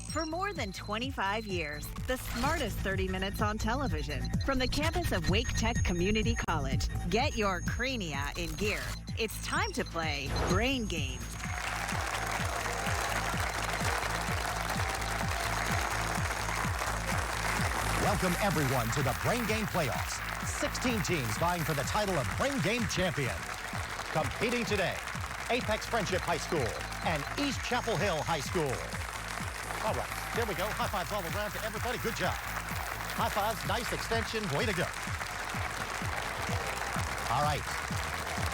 For more than 25 years, the smartest 30 minutes on television. From the campus of Wake Tech Community College, get your crania in gear. It's time to play Brain Game. Welcome everyone to the Brain Game Playoffs. 16 teams vying for the title of Brain Game Champion. Competing today, Apex Friendship High School and East Chapel Hill High School. All right, there we go. High fives all around to everybody. Good job. High fives, nice extension. Way to go. All right.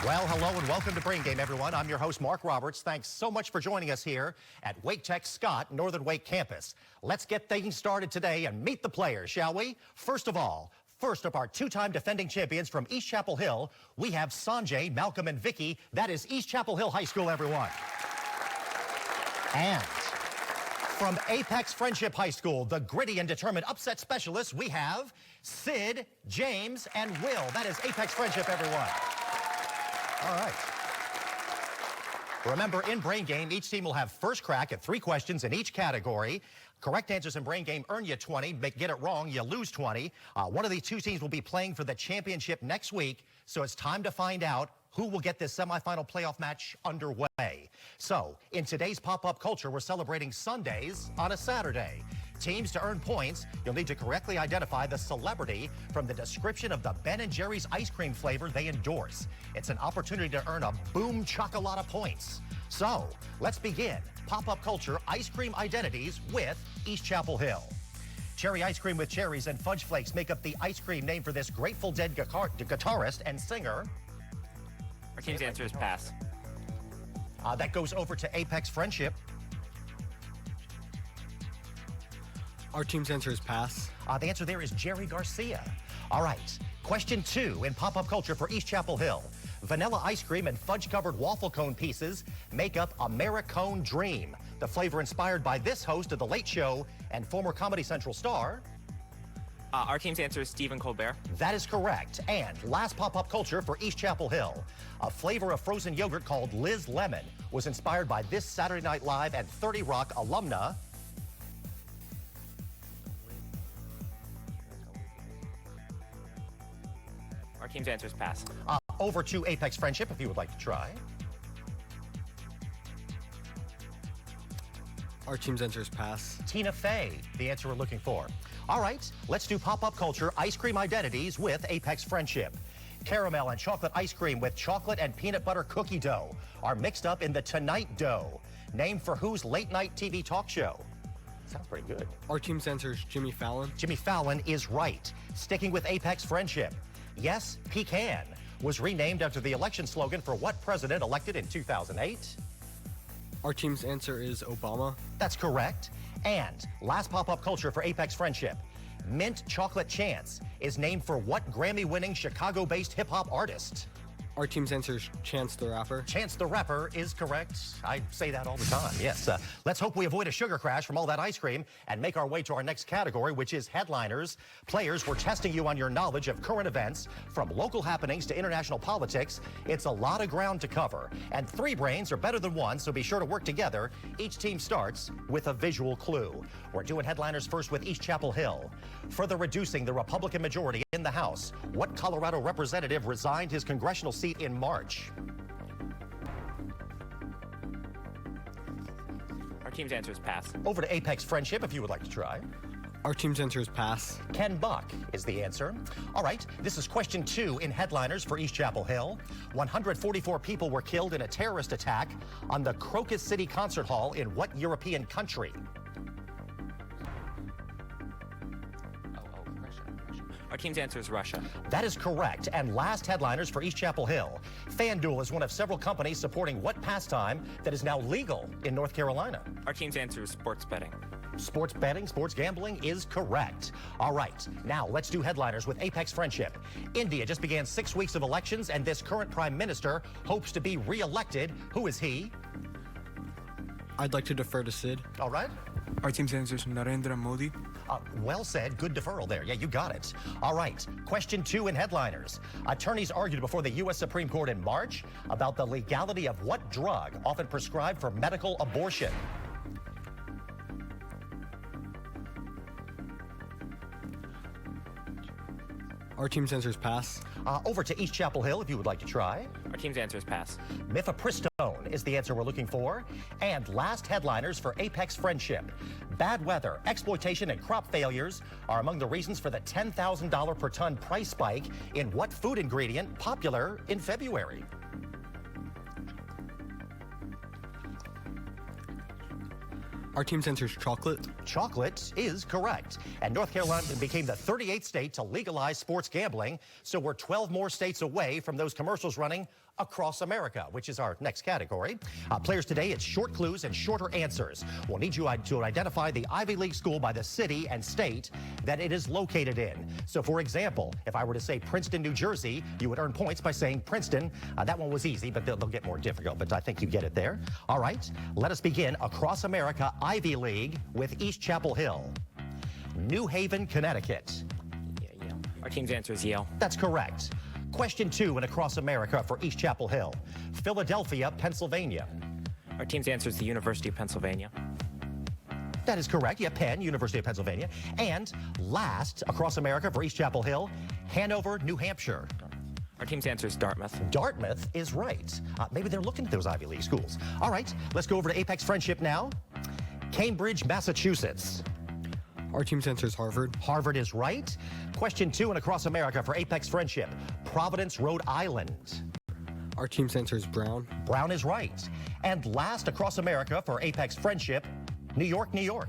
Well, hello and welcome to Brain Game, everyone. I'm your host, Mark Roberts. Thanks so much for joining us here at Wake Tech Scott Northern Wake Campus. Let's get things started today and meet the players, shall we? First of our two-time defending champions from East Chapel Hill, we have Sanjay, Malcolm, and Vicky. That is East Chapel Hill High School, everyone. And from Apex Friendship High School, the gritty and determined upset specialists, we have Sid, James, and Will. That is Apex Friendship, everyone. All right. Remember, in Brain Game, each team will have first crack at 3 questions in each category. Correct answers in Brain Game earn you 20. Get it wrong, you lose 20. One of these two teams will be playing for the championship next week, so it's time to find out who will get this semifinal playoff match underway. So, in today's pop-up culture, we're celebrating Sundays on a Saturday. Teams, to earn points, you'll need to correctly identify the celebrity from the description of the Ben & Jerry's ice cream flavor they endorse. It's an opportunity to earn a boom chocolate points. So, let's begin pop-up culture ice cream identities with East Chapel Hill. Cherry ice cream with cherries and fudge flakes make up the ice cream named for this Grateful Dead guitarist and singer. Our team's answer is pass. That goes over to Apex Friendship. Our team's answer is pass. The answer there is Jerry Garcia. All right, question 2 in pop-up culture for East Chapel Hill. Vanilla ice cream and fudge-covered waffle cone pieces make up Americone Dream, the flavor inspired by this host of The Late Show and former Comedy Central star. Our team's answer is Stephen Colbert. That is correct. And last pop-up culture for East Chapel Hill. A flavor of frozen yogurt called Liz Lemon was inspired by this Saturday Night Live and 30 Rock alumna. Our team's answer is pass. Over to Apex Friendship if you would like to try. Our team's answer is pass. Tina Fey, the answer we're looking for. All right, let's do pop-up culture ice cream identities with Apex Friendship. Caramel and chocolate ice cream with chocolate and peanut butter cookie dough are mixed up in the Tonight Dough, named for whose late-night TV talk show? Sounds pretty good. Our team's answer is Jimmy Fallon. Jimmy Fallon is right. Sticking with Apex Friendship. Yes, Pecan was renamed after the election slogan for what president elected in 2008? Our team's answer is Obama. That's correct. And last pop-up culture for Apex Friendship. Mint Chocolate Chance is named for what Grammy-winning Chicago-based hip-hop artist? Our team's answer is Chance the Rapper. Chance the Rapper is correct. I say that all the time, yes. Let's hope we avoid a sugar crash from all that ice cream and make our way to our next category, which is headliners. Players, we're testing you on your knowledge of current events, from local happenings to international politics. It's a lot of ground to cover, and 3 brains are better than 1, so be sure to work together. Each team starts with a visual clue. We're doing headliners first with East Chapel Hill. Further reducing the Republican majority in the House, what Colorado representative resigned his congressional seat in March? Our team's answer is pass. Over to Apex Friendship if you would like to try. Our team's answer is pass. Ken Buck is the answer. All right, this is question 2 in headliners for East Chapel Hill. 144 people were killed in a terrorist attack on the Crocus City Concert Hall in what European country? Our team's answer is Russia. That is correct. And last headliners for East Chapel Hill. FanDuel is one of several companies supporting what pastime that is now legal in North Carolina? Our team's answer is sports betting. Sports betting, sports gambling is correct. All right, now let's do headliners with Apex Friendship. India just began 6 weeks of elections, and this current prime minister hopes to be re-elected. Who is he? I'd like to defer to Sid. All right. Our team's answer is Narendra Modi. Well said. Good deferral there. Yeah, you got it. All right. Question 2 in headliners. Attorneys argued before the U.S. Supreme Court in March about the legality of what drug often prescribed for medical abortion? Our team's answer is pass. Over to East Chapel Hill if you would like to try. Our team's answer is pass. Mifepristone is the answer we're looking for. And last headliners for Apex Friendship. Bad weather, exploitation, and crop failures are among the reasons for the $10,000 per ton price spike in what food ingredient popular in February? Our team's answer is chocolate. Chocolate is correct. And North Carolina became the 38th state to legalize sports gambling. So we're 12 more states away from those commercials running across America, which is our next category. Players today, it's short clues and shorter answers. We'll need you to identify the Ivy League school by the city and state that it is located in. So for example, if I were to say Princeton, New Jersey, you would earn points by saying Princeton. That one was easy, but they'll get more difficult, but I think you get it there. All right, let us begin across America Ivy League with East Chapel Hill. New Haven, Connecticut. Yeah, Yale. Our team's answer is Yale. That's correct. Question 2 in Across America for East Chapel Hill. Philadelphia, Pennsylvania. Our team's answer is the University of Pennsylvania. That is correct. Yeah, Penn, University of Pennsylvania. And last, Across America for East Chapel Hill, Hanover, New Hampshire. Our team's answer is Dartmouth. Dartmouth is right. Maybe they're looking at those Ivy League schools. All right, let's go over to Apex Friendship now. Cambridge, Massachusetts. Our team's answer is Harvard. Harvard is right. Question 2 in Across America for Apex Friendship. Providence, Rhode Island. Our team's answer is Brown. Brown is right. And last, Across America for Apex Friendship, New York, New York.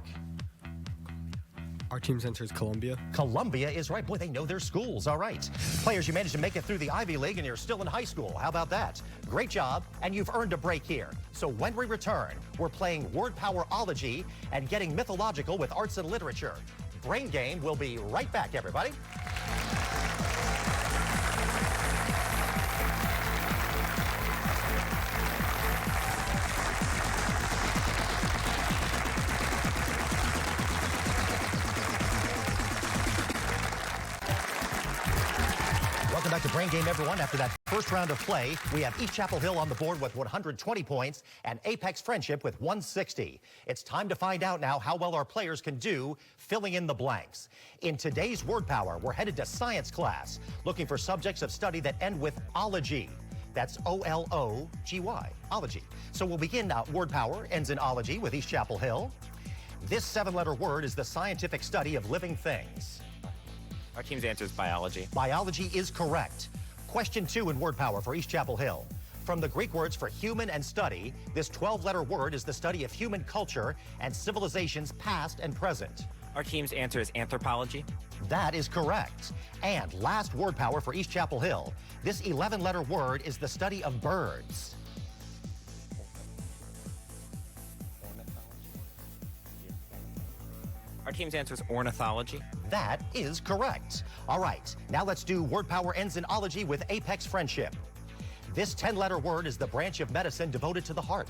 Our team's answer is Columbia. Columbia is right. Boy, they know their schools. All right. Players, you managed to make it through the Ivy League and you're still in high school. How about that? Great job, and you've earned a break here. So when we return, we're playing Word Powerology and getting mythological with arts and literature. Brain Game will be right back, everybody. Welcome back to Brain Game, everyone. After that first round of play, we have East Chapel Hill on the board with 120 points and Apex Friendship with 160. It's time to find out now how well our players can do filling in the blanks. In today's Word Power, we're headed to science class, looking for subjects of study that end with ology. That's O-L-O-G-Y, ology. So we'll begin Word Power, ends in ology with East Chapel Hill. This 7-letter word is the scientific study of living things. Our team's answer is biology. Biology is correct. Question 2 in Word Power for East Chapel Hill. From the Greek words for human and study, this 12-letter word is the study of human culture and civilizations past and present. Our team's answer is anthropology. That is correct. And last Word Power for East Chapel Hill. This 11-letter word is the study of birds. Our team's answer is ornithology. That is correct. All right, now let's do Word Power ends in ology with Apex Friendship. This 10-letter word is the branch of medicine devoted to the heart.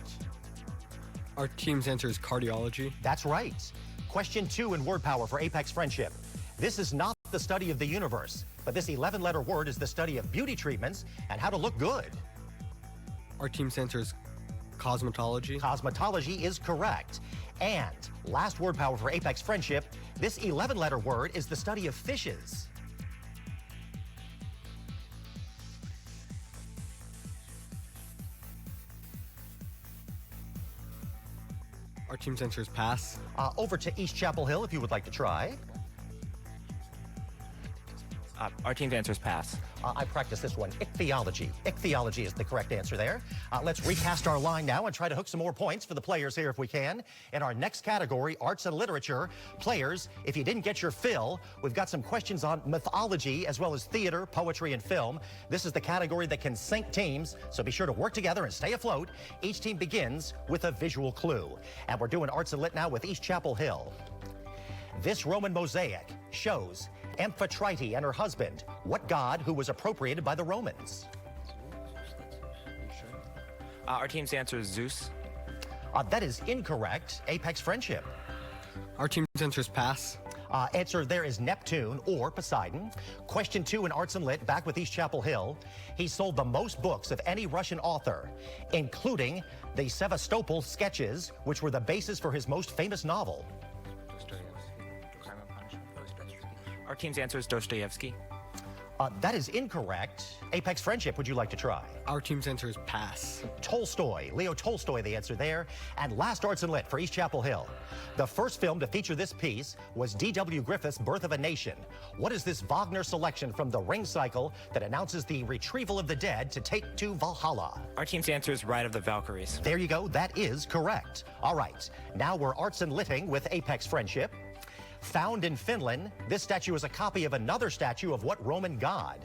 Our team's answer is cardiology. That's right. Question 2 in Word Power for Apex Friendship. This is not the study of the universe, but this 11-letter word is the study of beauty treatments and how to look good. Our team's answer is cosmetology. Cosmetology is correct. And last Word Power for Apex Friendship, this 11-letter word is the study of fishes. Our team's answer is pass. Over to East Chapel Hill if you would like to try. Our team's answer is pass. I practiced this one. Ichthyology. Ichthyology is the correct answer there. Let's recast our line now and try to hook some more points for the players here if we can. In our next category, arts and literature, players, if you didn't get your fill, we've got some questions on mythology as well as theater, poetry, and film. This is the category that can sync teams, so be sure to work together and stay afloat. Each team begins with a visual clue. And we're doing arts and lit now with East Chapel Hill. This Roman mosaic shows Amphitrite and her husband, what god who was appropriated by the Romans? Our team's answer is Zeus. That is incorrect. Apex Friendship. Our team's answer is pass. Answer there is Neptune or Poseidon. Question 2 in Arts and Lit, back with East Chapel Hill. He sold the most books of any Russian author, including the Sevastopol sketches, which were the basis for his most famous novel. Our team's answer is Dostoevsky. That is incorrect. Apex Friendship, would you like to try? Our team's answer is pass. Tolstoy, Leo Tolstoy, the answer there. And last Arts and Lit for East Chapel Hill. The first film to feature this piece was D.W. Griffith's Birth of a Nation. What is this Wagner selection from the Ring Cycle that announces the retrieval of the dead to take to Valhalla? Our team's answer is Ride of the Valkyries. There you go, that is correct. All right, now we're Arts and Litting with Apex Friendship. Found in Finland, this statue is a copy of another statue of what Roman god?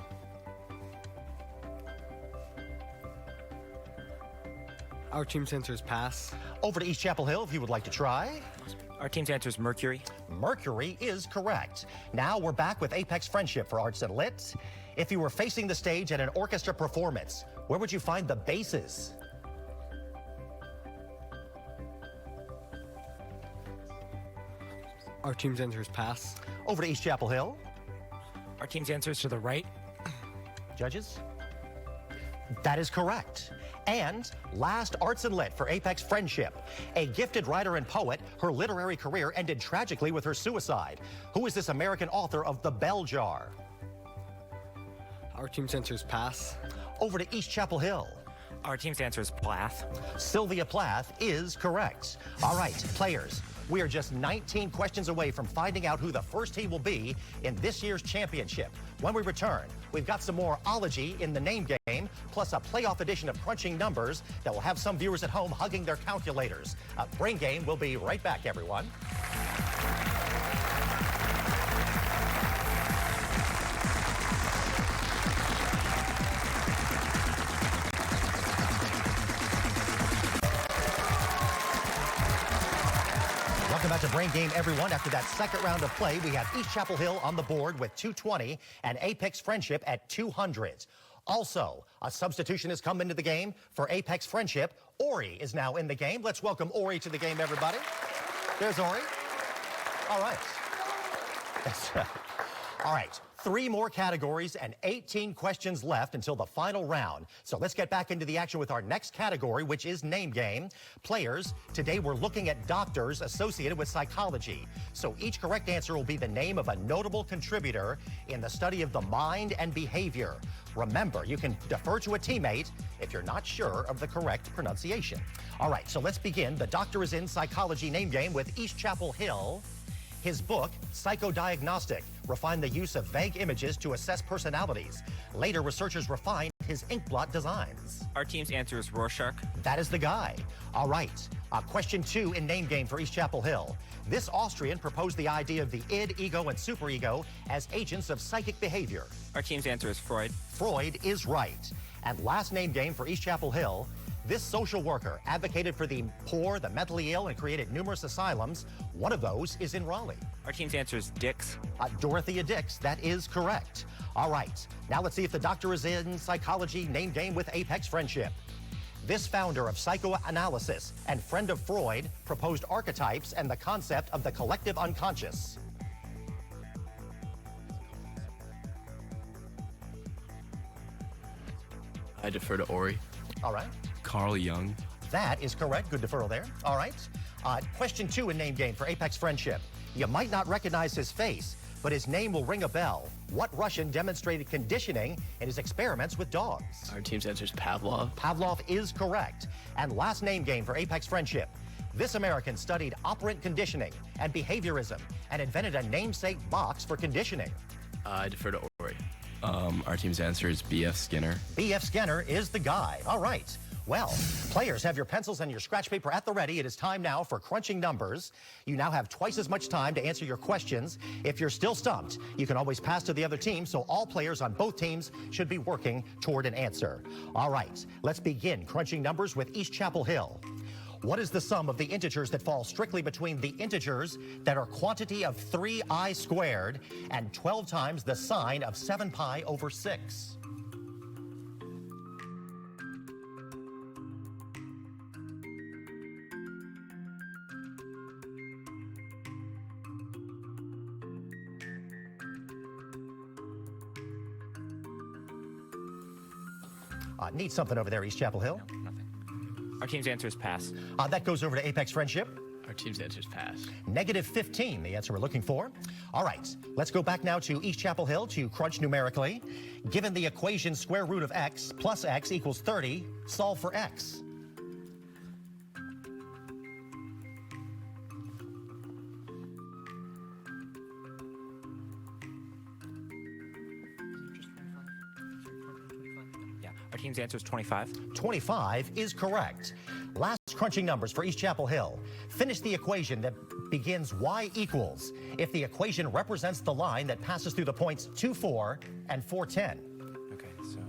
Our team's answer is pass. Over to East Chapel Hill if you would like to try. Our team's answer is Mercury. Mercury is correct. Now we're back with Apex Friendship for Arts and Lit. If you were facing the stage at an orchestra performance, where would you find the basses? Our team's answer is pass. Over to East Chapel Hill. Our team's answer is to the right. Judges? That is correct. And last Arts and Lit for Apex Friendship. A gifted writer and poet, her literary career ended tragically with her suicide. Who is this American author of The Bell Jar? Our team's answer is pass. Over to East Chapel Hill. Our team's answer is Plath. Sylvia Plath is correct. All right, players, we are just 19 questions away from finding out who the first team will be in this year's championship. When we return, we've got some more ology in the name game, plus a playoff edition of Crunching Numbers that will have some viewers at home hugging their calculators. Brain Game will be right back, everyone. Welcome back to Brain Game, everyone. After that second round of play, we have East Chapel Hill on the board with 220 and Apex Friendship at 200. Also, a substitution has come into the game for Apex Friendship. Ori is now in the game. Let's welcome Ori to the game, everybody. There's Ori. All right. All right. 3 more categories and 18 questions left until the final round. So let's get back into the action with our next category, which is name game. Players, today we're looking at doctors associated with psychology. So each correct answer will be the name of a notable contributor in the study of the mind and behavior. Remember, you can defer to a teammate if you're not sure of the correct pronunciation. All right, so let's begin. The Doctor is in Psychology name game with East Chapel Hill. His book, Psychodiagnostic, refined the use of vague images to assess personalities. Later, researchers refined his inkblot designs. Our team's answer is Rorschach. That is the guy. All right. Question 2 in name game for East Chapel Hill. This Austrian proposed the idea of the id, ego, and superego as agents of psychic behavior. Our team's answer is Freud. Freud is right. And last name game for East Chapel Hill. This social worker advocated for the poor, the mentally ill, and created numerous asylums. One of those is in Raleigh. Our team's answer is Dix. Dorothea Dix, that is correct. All right, now let's see if the Doctor is in Psychology name game with Apex Friendship. This founder of psychoanalysis and friend of Freud proposed archetypes and the concept of the collective unconscious. I defer to Ori. All right. Carl Jung. That is correct. Good deferral there. All right. Question 2 in name game for Apex Friendship. You might not recognize his face, but his name will ring a bell. What Russian demonstrated conditioning in his experiments with dogs? Our team's answer is Pavlov. Pavlov is correct. And last name game for Apex Friendship. This American studied operant conditioning and behaviorism and invented a namesake box for conditioning. I defer to Ori. Our team's answer is B.F. Skinner. B.F. Skinner is the guy. All right. Well, players, have your pencils and your scratch paper at the ready. It is time now for Crunching Numbers. You now have twice as much time to answer your questions. If you're still stumped, you can always pass to the other team, so all players on both teams should be working toward an answer. All right, let's begin Crunching Numbers with East Chapel Hill. What is the sum of the integers that fall strictly between the integers that are quantity of 3i squared and 12 times the sine of 7 pi over 6? Need something over there, East Chapel Hill? No, nothing. Our team's answer is pass. That goes over to Apex Friendship. Our team's answer is pass. Negative 15, the answer we're looking for. All right, let's go back now to East Chapel Hill to crunch numerically. Given the equation square root of x plus x equals 30, solve for x. Yeah. Our team's answer is 25. 25 is correct. Last crunching numbers for East Chapel Hill. Finish the equation that begins y equals if the equation represents the line that passes through the points 2, 4, and 4, 10. Okay, so.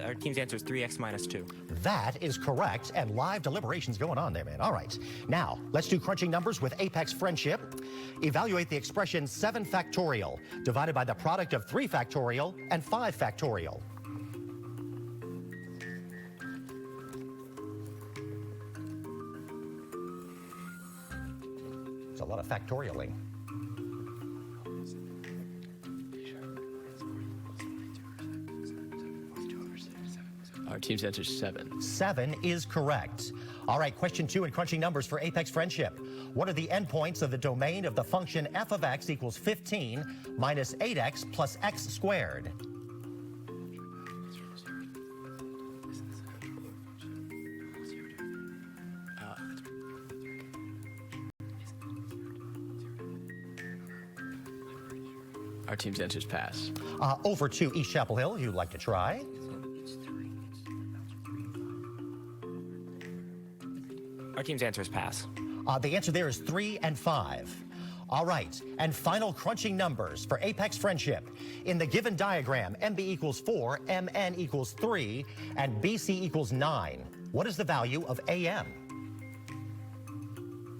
Our team's answer is 3x minus 2. That is correct, and live deliberations going on there, man. All right. Now, let's do crunching numbers with Apex Friendship. Evaluate the expression 7 factorial divided by the product of 3 factorial and 5 factorial. There's a lot of factorialing. Our team's answer is 7. 7 is correct. All right, question 2 in crunching numbers for Apex Friendship. What are the endpoints of the domain of the function f of x equals 15 minus 8x plus x squared? Our team's answer is pass. Over to East Chapel Hill, you'd like to try. Our team's answer is pass. The answer there is 3 and 5. All right, and final crunching numbers for Apex Friendship. In the given diagram, MB equals 4, MN equals 3, and BC equals 9. What is the value of AM?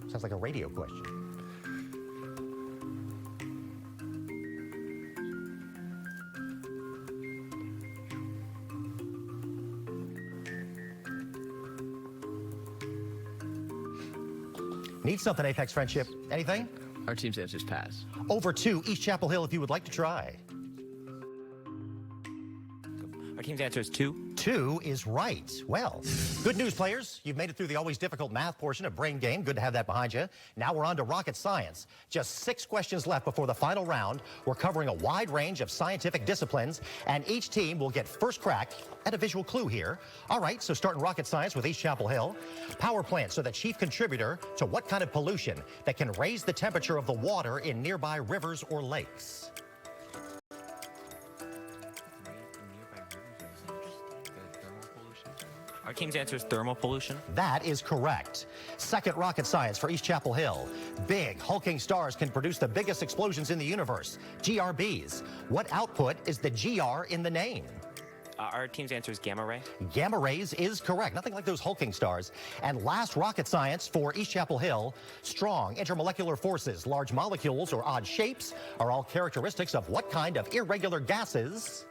Sounds like a radio question. Need something, Apex Friendship? Anything? Our team's answer is pass. Over to East Chapel Hill if you would like to try. Our team's answer is 2. 2 is right. Well, good news, players. You've made it through the always difficult math portion of Brain Game. Good to have that behind you. Now we're on to rocket science. Just 6 questions left before the final round. We're covering a wide range of scientific disciplines, and each team will get first crack at a visual clue here. All right, so starting rocket science with East Chapel Hill. Power plants are the chief contributor to what kind of pollution that can raise the temperature of the water in nearby rivers or lakes? Our team's answer is thermal pollution. That is correct. Second rocket science for East Chapel Hill. Big, hulking stars can produce the biggest explosions in the universe, GRBs. What output is the GR in the name? Our team's answer is gamma ray. Gamma rays is correct. Nothing like those hulking stars. And last rocket science for East Chapel Hill. Strong intermolecular forces, large molecules, or odd shapes are all characteristics of what kind of irregular gases?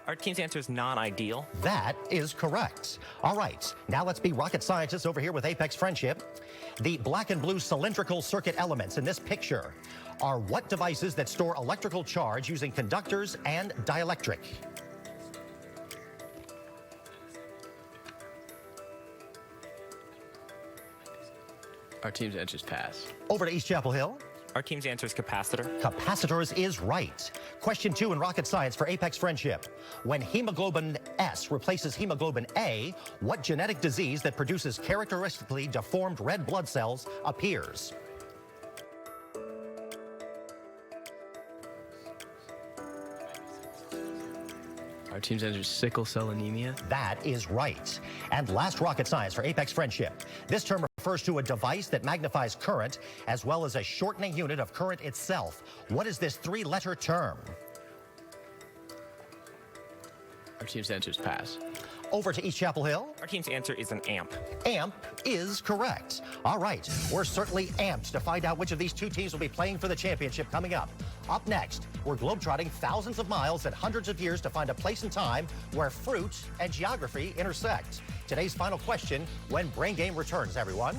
Our team's answer is non-ideal. That is correct. All right, now let's be rocket scientists over here with Apex Friendship. The black and blue cylindrical circuit elements in this picture are what devices that store electrical charge using conductors and dielectric? Our team's answer is pass. Over to East Chapel Hill. Our team's answer is capacitor. Capacitors is right. Question 2 in rocket science for Apex Friendship. When hemoglobin S replaces hemoglobin A, what genetic disease that produces characteristically deformed red blood cells appears? Our team's answer is sickle cell anemia. That is right. And last rocket science for Apex Friendship. This term refers to a device that magnifies current as well as a shortening unit of current itself. What is this 3-letter term? Our team's answer is pass. Over to East Chapel Hill. Our team's answer is an amp. Amp is correct. All right, we're certainly amped to find out which of these two teams will be playing for the championship coming up. Up next, we're globetrotting thousands of miles and hundreds of years to find a place and time where fruit and geography intersect. Today's final question when Brain Game returns, everyone.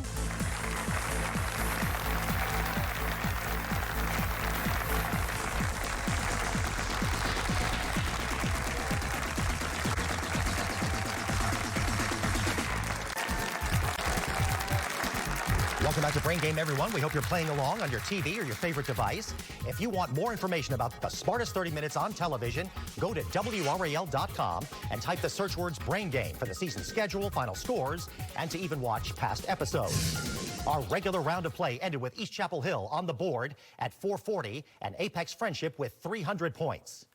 Welcome back to Brain Game, everyone. We hope you're playing along on your TV or your favorite device. If you want more information about the smartest 30 minutes on television, go to WRAL.com and type the search words Brain Game for the season schedule, final scores, and to even watch past episodes. Our regular round of play ended with East Chapel Hill on the board at 440 and Apex Friendship with 300 points.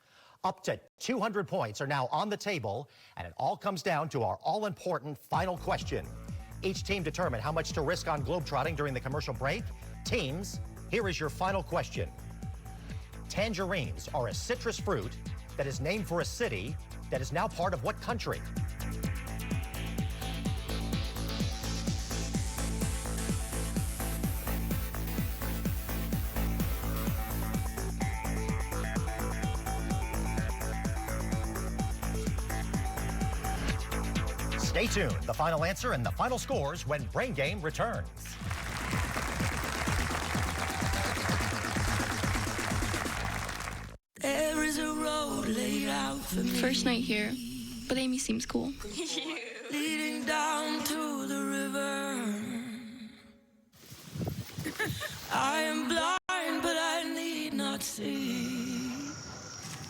Up to 200 points are now on the table, and it all comes down to our all-important final question. Each team determine how much to risk on globetrotting during the commercial break. Teams, here is your final question. Tangerines are a citrus fruit that is named for a city that is now part of what country? Stay tuned. The final answer and the final scores when Brain Game returns. There is a road laid out for me. First night here, but Amy seems cool. Leading down to the river. I am blind, but I need not see.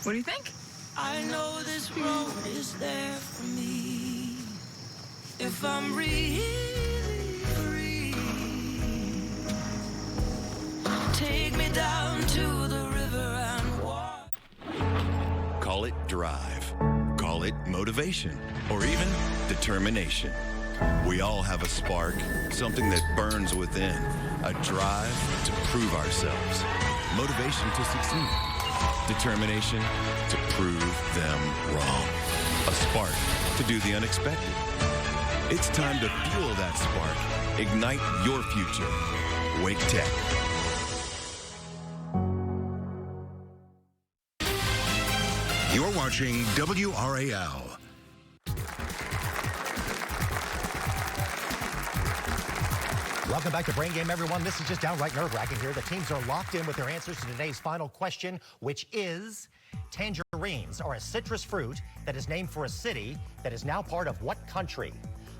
What do you think? I know this road is there for me. If I'm really free, take me down to the river and walk. Call it drive, call it motivation, or even determination. We all have a spark, something that burns within, a drive to prove ourselves, motivation to succeed, determination to prove them wrong, a spark to do the unexpected. It's time to fuel that spark. Ignite your future. Wake Tech. You're watching WRAL. Welcome back to Brain Game, everyone. This is just downright nerve-wracking here. The teams are locked in with their answers to today's final question, which is, tangerines are a citrus fruit that is named for a city that is now part of what country?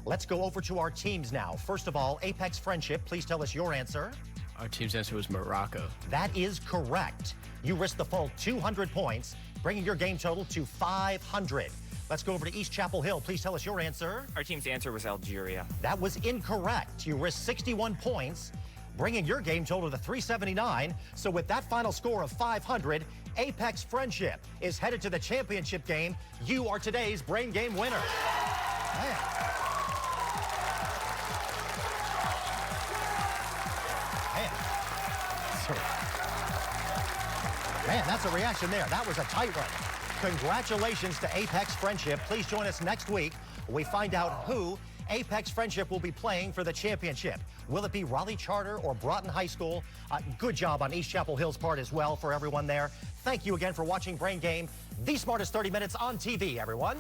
Let's go over to our teams now. First of all, Apex Friendship, please tell us your answer. Our team's answer was Morocco. That is correct. You risked the full 200 points, bringing your game total to 500. Let's go over to East Chapel Hill. Please tell us your answer. Our team's answer was Algeria. That was incorrect. You risked 61 points, bringing your game total to 379. So with that final score of 500, Apex Friendship is headed to the championship game. You are today's Brain Game winner. Man. Man, that's a reaction there. That was a tight one. Congratulations to Apex Friendship. Please join us next week when we find out who Apex Friendship will be playing for the championship. Will it be Raleigh Charter or Broughton High School? Good job on East Chapel Hill's part as well for everyone there. Thank you again for watching Brain Game, the smartest 30 minutes on TV, everyone.